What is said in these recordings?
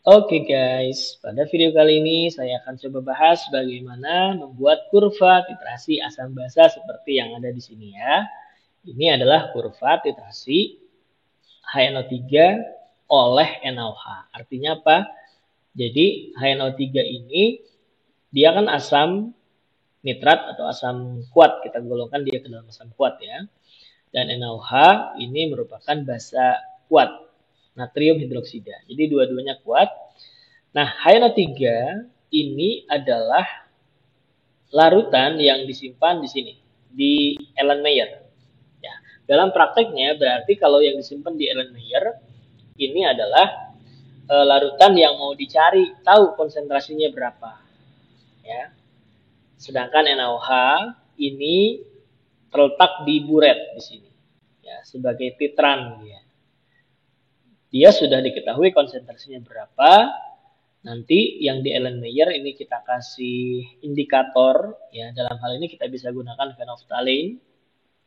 Oke guys, pada video kali ini saya akan coba bahas bagaimana membuat kurva titrasi asam basa seperti yang ada di sini ya. Ini adalah kurva titrasi HNO3 oleh NaOH. Artinya apa? Jadi HNO3 ini dia kan asam nitrat atau asam kuat, kita golongkan dia ke dalam asam kuat ya. Dan NaOH ini merupakan basa kuat, natrium hidroksida. Jadi dua-duanya kuat. Nah, HNO3 ini adalah larutan yang disimpan di sini, di Erlenmeyer. Ya, dalam prakteknya berarti kalau yang disimpan di Erlenmeyer ini adalah larutan yang mau dicari, tahu konsentrasinya berapa. Ya. Sedangkan NaOH ini terletak di buret di sini, ya, sebagai titran. Ya. Dia sudah diketahui konsentrasinya berapa. Nanti yang di Erlenmeyer ini kita kasih indikator, ya, dalam hal ini kita bisa gunakan phenolphthalein,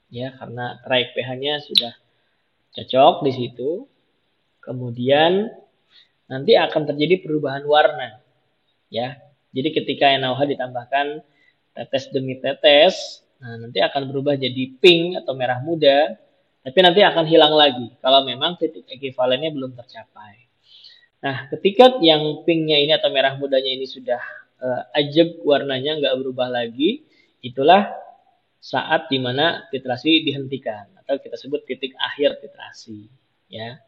ya, karena traik pH-nya sudah cocok di situ. Kemudian nanti akan terjadi perubahan warna, ya. Jadi ketika NaOH ditambahkan tetes demi tetes, nah nanti akan berubah jadi pink atau merah muda, tapi nanti akan hilang lagi kalau memang titik ekivalennya belum tercapai. Nah, ketika yang pinknya ini atau merah mudanya ini sudah ajeg warnanya nggak berubah lagi, itulah saat dimana titrasi dihentikan atau kita sebut titik akhir titrasi. Ya.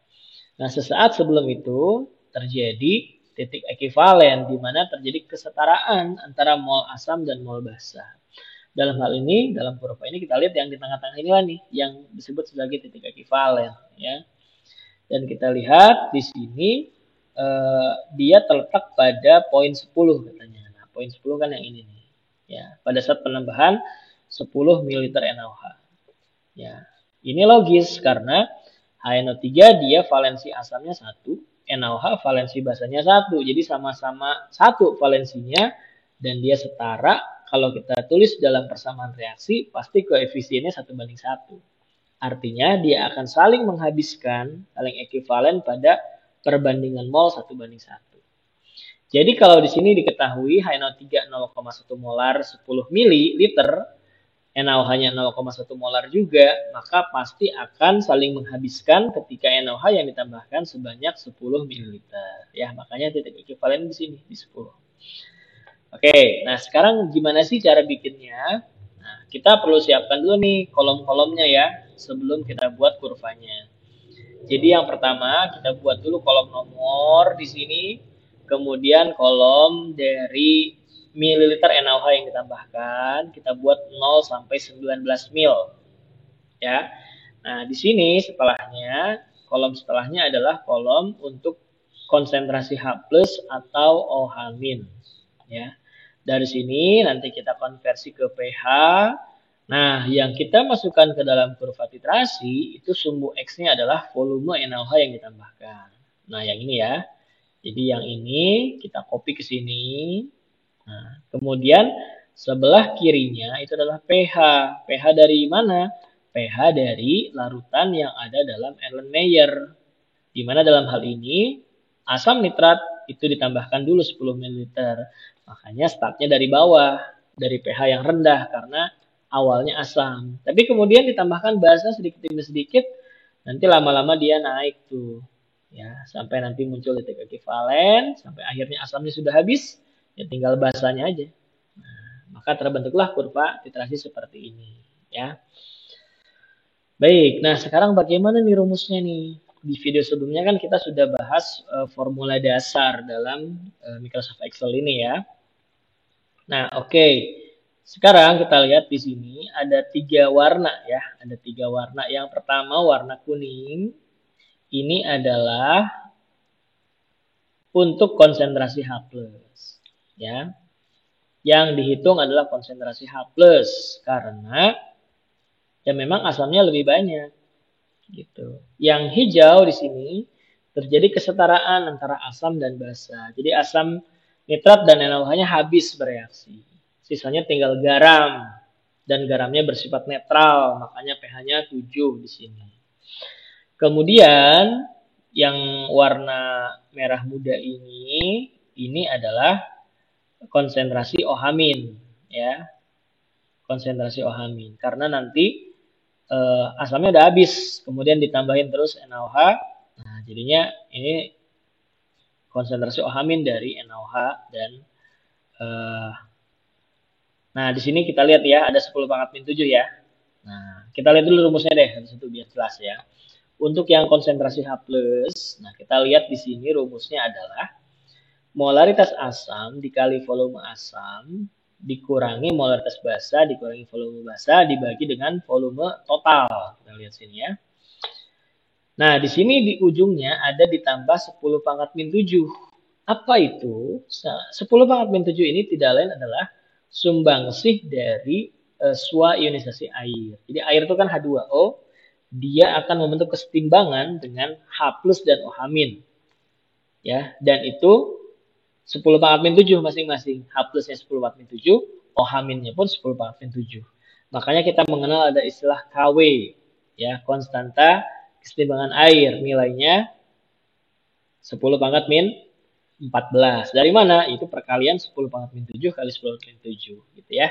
Nah, sesaat sebelum itu terjadi titik ekivalen di mana terjadi kesetaraan antara mol asam dan mol basa. Dalam hal ini, dalam kurva ini kita lihat yang di tengah-tengah inilah nih yang disebut sebagai titik ekivalen. Ya. Dan kita lihat di sini dia terletak pada poin 10 katanya. Nah, poin 10 kan yang ini nih. Ya, pada saat penambahan 10 ml NaOH. Ya. Ini logis karena HNO3 dia valensi asamnya 1, NaOH valensi basanya 1. Jadi sama-sama 1 valensinya dan dia setara. Kalau kita tulis dalam persamaan reaksi, pasti koefisiennya 1:1. Artinya dia akan saling menghabiskan, saling ekivalen pada perbandingan mol 1:1. Jadi kalau di sini diketahui HNO3 0,1 molar 10 ml, NaOH-nya 0,1 molar juga, maka pasti akan saling menghabiskan ketika NaOH yang ditambahkan sebanyak 10 ml. Ya, makanya titik ekivalen di sini di 10. Oke, nah sekarang gimana sih cara bikinnya? Nah, kita perlu siapkan dulu nih kolom-kolomnya ya, sebelum kita buat kurvanya. Jadi yang pertama kita buat dulu kolom nomor di sini, kemudian kolom dari mililiter NaOH yang ditambahkan, kita buat 0 sampai 19 mil. Ya. Nah, di sini setelahnya, kolom setelahnya adalah kolom untuk konsentrasi H+ atau OH-. Ya. Dari sini nanti kita konversi ke pH. Nah, yang kita masukkan ke dalam kurva titrasi itu sumbu X-nya adalah volume NaOH yang ditambahkan. Nah, yang ini ya. Jadi yang ini kita copy ke sini. Nah, kemudian sebelah kirinya itu adalah pH. pH dari mana? pH dari larutan yang ada dalam Erlenmeyer. Di mana dalam hal ini asam nitrat itu ditambahkan dulu 10 ml. Makanya startnya dari bawah, dari pH yang rendah karena awalnya asam. Tapi kemudian ditambahkan basa sedikit demi sedikit, nanti lama-lama dia naik tuh. Ya, sampai nanti muncul titik ekivalen, sampai akhirnya asamnya sudah habis, ya tinggal basanya aja. Nah, maka terbentuklah kurva titrasi seperti ini, ya. Baik, nah sekarang bagaimana nih rumusnya nih? Di video sebelumnya kan kita sudah bahas formula dasar dalam Microsoft Excel ini ya. Nah, oke. Sekarang kita lihat di sini ada 3 warna ya. Ada 3 warna. Yang pertama warna kuning. Ini adalah untuk konsentrasi H+. Ya. Yang dihitung adalah konsentrasi H+. Karena ya memang asamnya lebih banyak. Gitu. Yang hijau di sini terjadi kesetaraan antara asam dan basa. Jadi asam nitrat dan NaOH-nya habis bereaksi. Sisanya tinggal garam. Dan garamnya bersifat netral, makanya pH-nya 7 di sini. Kemudian yang warna merah muda ini ini adalah konsentrasi OH-, ya. Konsentrasi OH-. Karena nanti asamnya udah habis, kemudian ditambahin terus NaOH. Nah, jadinya ini konsentrasi OH- dari NaOH dan nah, di sini kita lihat ya, ada 10 pangkat min 7 ya. Nah, kita lihat dulu rumusnya deh, satu biar jelas ya. Untuk yang konsentrasi H+, nah kita lihat di sini rumusnya adalah molaritas asam dikali volume asam dikurangi molaritas basa dikurangi volume basa dibagi dengan volume total. Kita lihat sini ya. Nah, di sini di ujungnya ada ditambah 10 pangkat min 7. Apa itu? 10 pangkat min 7 ini tidak lain adalah sumbangsih dari SWA ionisasi air. Jadi air itu kan H2O, dia akan membentuk kesetimbangan dengan H+ dan OH-. Ya, dan itu 10 pangkat min 7 masing-masing. H+-nya 10 pangkat min 7, OH-nya pun 10 pangkat min 7. Makanya kita mengenal ada istilah KW, ya, konstanta kesetimbangan air, nilainya 10 pangkat min 14. Dari mana? Itu perkalian 10 pangkat min 7 kali 10 pangkat min 7 gitu ya.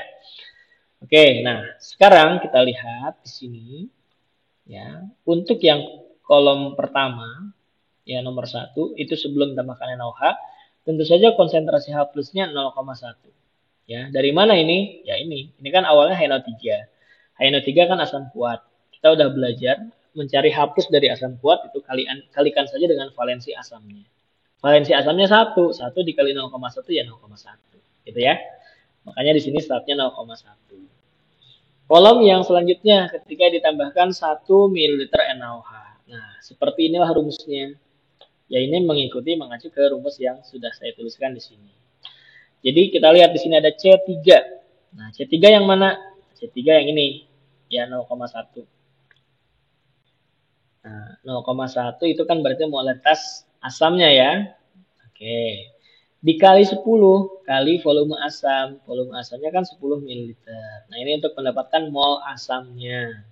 Oke, nah sekarang kita lihat di sini ya. Untuk yang kolom pertama ya nomor 1 itu sebelum ditambahkan NaOH, tentu saja konsentrasi H+-nya 0,1. Ya, dari mana ini? Ya ini kan awalnya HNO3. HNO3 kan asam kuat. Kita udah belajar mencari H+ dari asam kuat itu kalikan saja dengan valensi asamnya. Valensi asamnya 1 dikali 0,1 ya 0,1. Gitu ya. Makanya di sini startnya 0,1. Kolom yang selanjutnya ketika ditambahkan 1 ml NaOH. Nah, seperti inilah rumusnya. Ya ini mengacu ke rumus yang sudah saya tuliskan di sini. Jadi kita lihat di sini ada C3. Nah, C3 yang mana? C3 yang ini. Ya 0,1. Nah, 0,1 itu kan berarti molaritas asamnya ya. Oke. Dikali 10 kali volume asam. Volume asamnya kan 10 ml. Nah, ini untuk mendapatkan mol asamnya.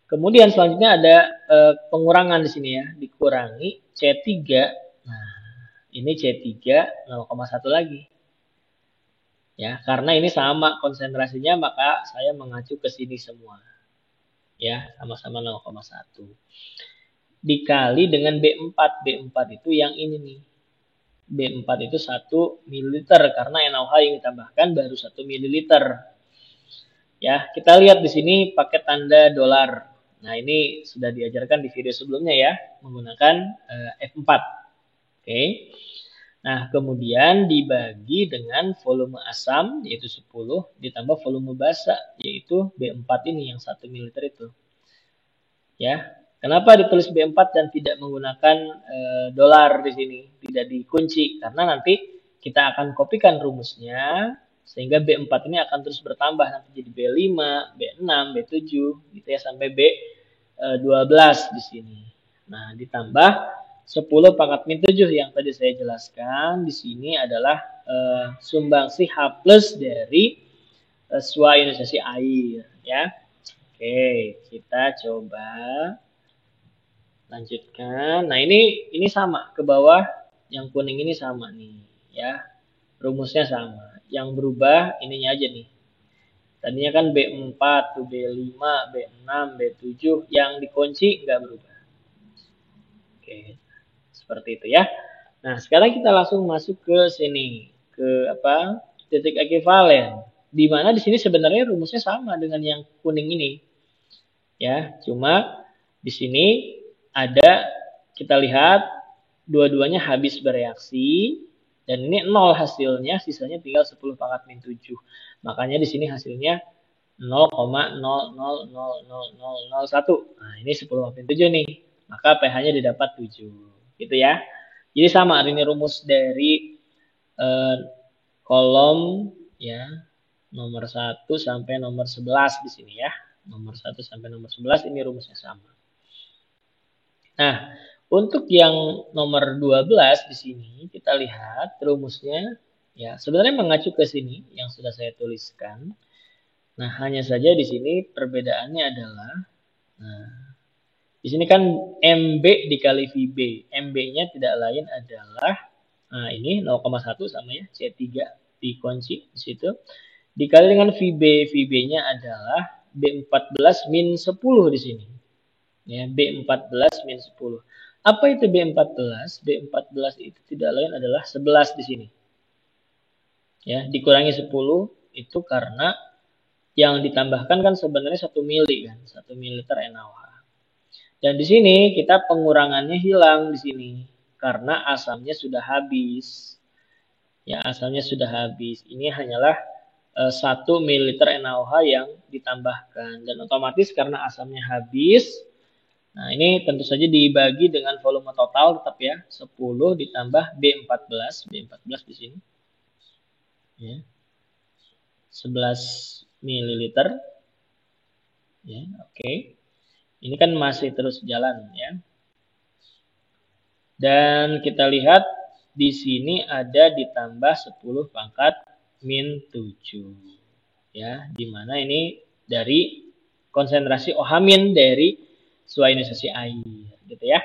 Kemudian selanjutnya ada pengurangan di sini ya. Dikurangi C3. Nah, ini C3 0,1 lagi. Ya, karena ini sama konsentrasinya maka saya mengacu ke sini semua. Ya, sama-sama 0,1. Dikali dengan B4. B4 itu yang ini nih. B4 itu 1 ml karena NaOH yang ditambahkan baru 1 ml. Ya, kita lihat di sini pakai tanda dolar. Nah, ini sudah diajarkan di video sebelumnya ya, menggunakan F4. Oke. Nah, kemudian dibagi dengan volume asam, yaitu 10, ditambah volume basa, yaitu B4 ini yang 1 ml itu. Ya, kenapa ditulis B4 dan tidak menggunakan dolar di sini? Tidak dikunci, karena nanti kita akan kopikan rumusnya, sehingga B4 ini akan terus bertambah, nanti jadi B5, B6, B7, gitu ya, sampai B12 di sini. Nah, ditambah 10 pangkat min 7 yang tadi saya jelaskan di sini adalah sumbangsih H+ dari SWA ionisasi air ya. Oke, kita coba lanjutkan. Nah, ini sama ke bawah, yang kuning ini sama nih ya. Rumusnya sama. Yang berubah ininya aja nih. Tadinya kan B4, B5, B6, B7 yang dikunci nggak berubah. Oke. Seperti itu ya. Nah, sekarang kita langsung masuk ke sini, ke titik ekuivalen. Di mana di sini sebenarnya rumusnya sama dengan yang kuning ini. Ya, cuma di sini ada kita lihat dua-duanya habis bereaksi dan ini 0 hasilnya, sisanya tinggal 10 pangkat min 7. Makanya di sini hasilnya 0,000001. Nah, ini 10 pangkat min 7 nih. Maka pH-nya didapat 7. Gitu ya. Jadi sama, ini rumus dari kolom ya nomor 1 sampai nomor 11 di sini ya. Nomor 1 sampai nomor 11 ini rumusnya sama. Nah, untuk yang nomor 12 di sini kita lihat rumusnya ya sebenarnya mengacu ke sini yang sudah saya tuliskan. Nah, hanya saja di sini perbedaannya adalah di sini kan MB dikali VB. MB-nya tidak lain adalah Nah, ini 0,1 sama ya, C3 dikunci di situ. Dikali dengan VB. VB-nya adalah B14 min 10 di sini. Ya, B14 min 10. Apa itu B14? B14 itu tidak lain adalah 11 di sini. Ya, dikurangi 10 itu karena yang ditambahkan kan sebenarnya 1 mili kan, 1 mililiter NaOH. Dan di sini kita pengurangannya hilang di sini karena asamnya sudah habis. Ya, asalnya sudah habis. Ini hanyalah 1 ml NaOH yang ditambahkan. Dan otomatis karena asamnya habis, nah ini tentu saja dibagi dengan volume total tetap ya. 10 ditambah B14. B14 di sini. Ya. 11 ml. Ya, oke. Ini kan masih terus jalan ya. Dan kita lihat di sini ada ditambah 10 pangkat min 7. Ya, di mana ini dari konsentrasi OH- dari suainisasi air, gitu ya.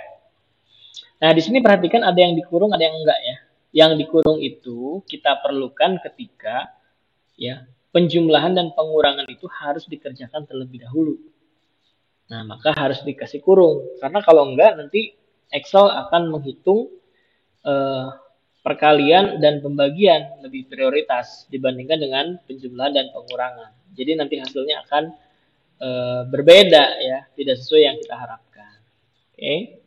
Nah, di sini perhatikan ada yang dikurung, ada yang enggak ya. Yang dikurung itu kita perlukan ketika ya, penjumlahan dan pengurangan itu harus dikerjakan terlebih dahulu. Nah, maka harus dikasih kurung. Karena kalau enggak nanti Excel akan menghitung perkalian dan pembagian lebih prioritas dibandingkan dengan penjumlahan dan pengurangan. Jadi nanti hasilnya akan berbeda ya, tidak sesuai yang kita harapkan. Oke.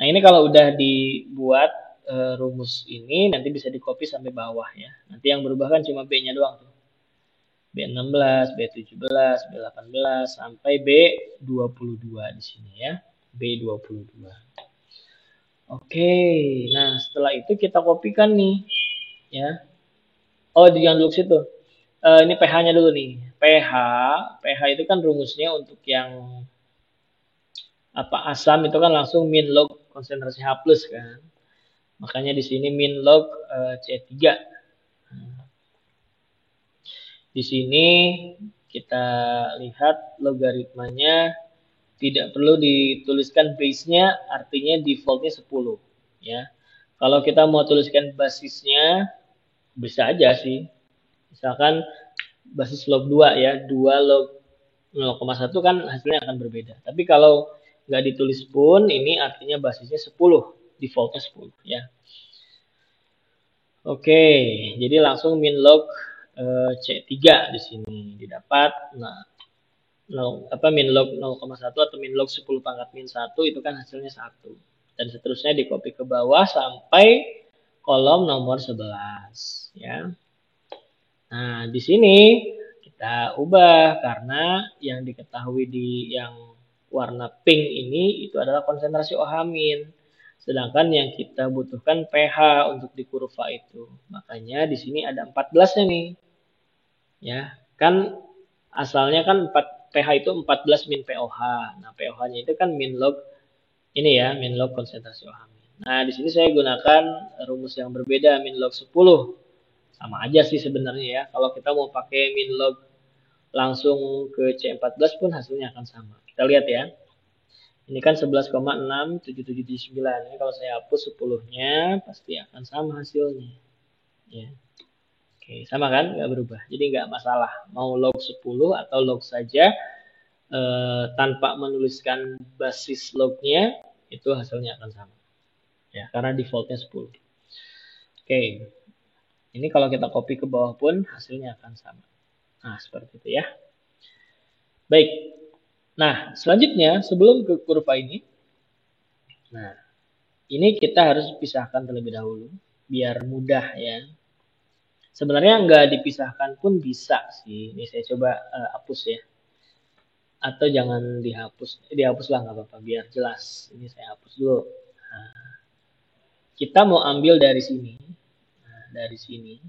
Nah, ini kalau udah dibuat rumus ini nanti bisa di-copy sampai bawah ya. Nanti yang berubah kan cuma B-nya doang tuh. B16, B17, B18 sampai B22 di sini ya. B22. Oke, nah setelah itu kita kopikan nih, ya. Oh, jangan dulu situ. Ini pH-nya dulu nih. pH itu kan rumusnya untuk yang apa asam itu kan langsung min log konsentrasi H+ kan. Makanya di sini min log C3. Di sini kita lihat logaritmanya tidak perlu dituliskan base-nya, artinya default-nya 10 ya. Kalau kita mau tuliskan basisnya bisa aja sih. Misalkan basis log 2 ya, 2 log 0,1 kan hasilnya akan berbeda. Tapi kalau nggak ditulis pun ini artinya basisnya 10, defaultnya 10 ya. Oke, jadi langsung min log C3 di sini didapat. Nah, min log 0,1 atau min log 10 pangkat min 1 itu kan hasilnya 1. Dan seterusnya di copy ke bawah sampai kolom nomor 11 ya. Nah, di sini kita ubah karena yang diketahui di yang warna pink ini itu adalah konsentrasi OH-. Sedangkan yang kita butuhkan pH untuk di kurva itu. Makanya di sini ada 14-nya nih. Ya, kan asalnya kan pH itu 14 min pOH. Nah, pOH-nya itu kan min log ini ya, min log konsentrasi OH-. Nah, di sini saya gunakan rumus yang berbeda, min log 10. Sama aja sih sebenarnya ya. Kalau kita mau pakai min log langsung ke C14 pun hasilnya akan sama. Kita lihat ya. Ini kan 11,67779. Ini kalau saya hapus 10-nya pasti akan sama hasilnya. Ya. Oke, sama kan? Nggak berubah. Jadi nggak masalah. Mau log 10 atau log saja tanpa menuliskan basis lognya itu hasilnya akan sama. Ya, karena defaultnya 10. Oke. Ini kalau kita copy ke bawah pun hasilnya akan sama. Nah, seperti itu ya. Baik. Nah, selanjutnya sebelum ke kurva ini, nah, ini kita harus pisahkan terlebih dahulu biar mudah ya. Sebenarnya nggak dipisahkan pun bisa sih. Ini saya coba hapus ya. Atau jangan dihapus. Dihapus lah nggak apa-apa biar jelas. Ini saya hapus dulu. Nah, kita mau ambil dari sini. Nah, dari sini.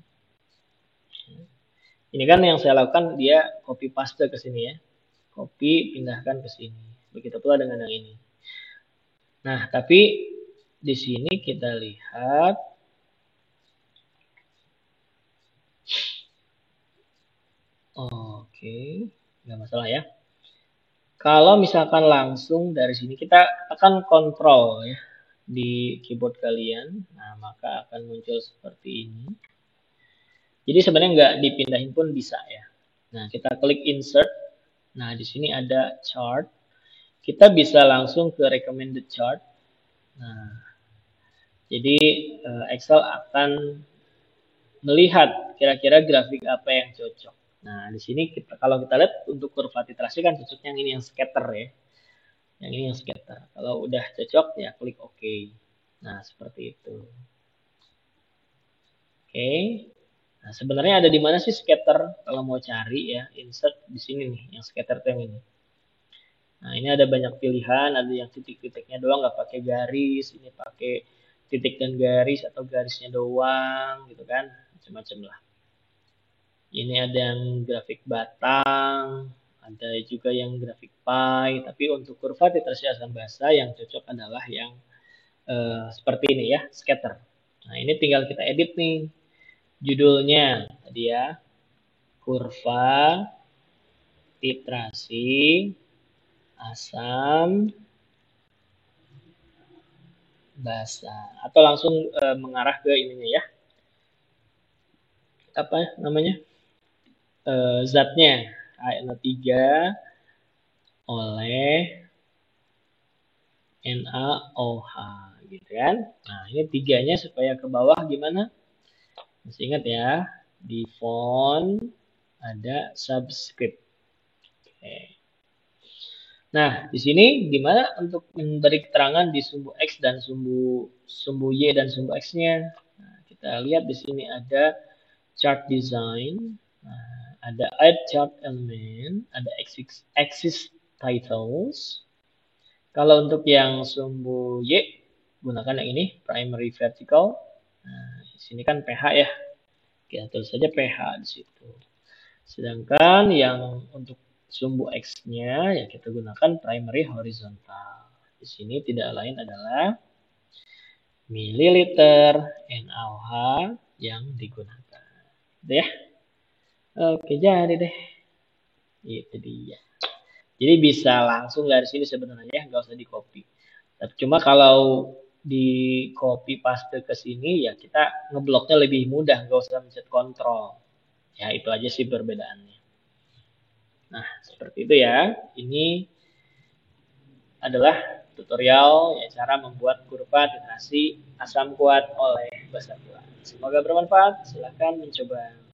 Ini kan yang saya lakukan dia copy paste ke sini ya. Copy pindahkan ke sini. Begitu pula dengan yang ini. Nah, tapi di sini kita lihat oke, nggak masalah ya. Kalau misalkan langsung dari sini kita tekan kontrol ya. di keyboard kalian. Nah, maka akan muncul seperti ini. Jadi sebenarnya nggak dipindahin pun bisa ya. Nah, kita klik insert. Nah, di sini ada chart. Kita bisa langsung ke recommended chart. Nah, jadi Excel akan melihat kira-kira grafik apa yang cocok. Nah, di sini kalau kita lihat untuk kurva titrasi kan cocoknya yang ini yang scatter ya. Yang ini yang scatter. Kalau udah cocok ya klik OK. Nah, seperti itu. Oke. Nah, sebenarnya ada di mana sih scatter? Kalau mau cari ya, insert di sini nih, yang scatter yang ini. Nah, ini ada banyak pilihan, ada yang titik-titiknya doang nggak pakai garis, ini pakai titik dan garis atau garisnya doang gitu kan, macam-macam lah. Ini ada yang grafik batang, ada juga yang grafik pie, tapi untuk kurva titrasi asam basa yang cocok adalah yang seperti ini ya, scatter. Nah, ini tinggal kita edit nih. Judulnya tadi ya, kurva titrasi asam basa. Atau langsung mengarah ke ininya ya. Apa namanya? Zatnya HNO3 oleh NaOH gitu kan. Nah, ini tiganya supaya ke bawah gimana? Masih ingat ya, di font ada subscript. Oke. Nah, di sini gimana untuk memberi keterangan di sumbu X dan sumbu Y dan sumbu X-nya? Nah, kita lihat di sini ada chart design, nah, ada add chart element, ada axis titles. Kalau untuk yang sumbu Y, gunakan yang ini, primary vertical. Nah, di sini kan PH ya. Kita tulis saja PH di situ. Sedangkan yang untuk sumbu X-nya ya kita gunakan primary horizontal. Di sini tidak lain adalah mililiter NaOH yang digunakan. Gitu ya. Oke, jadi deh. Itu dia. Jadi bisa langsung dari sini sebenarnya, nggak usah di copy. Cuma kalau di copy paste ke sini ya kita ngebloknya lebih mudah, nggak usah mencet kontrol. Ya itu aja sih perbedaannya. Nah seperti itu ya. Ini adalah tutorial ya cara membuat kurva titrasi asam kuat oleh basa kuat. Semoga bermanfaat. Silahkan mencoba.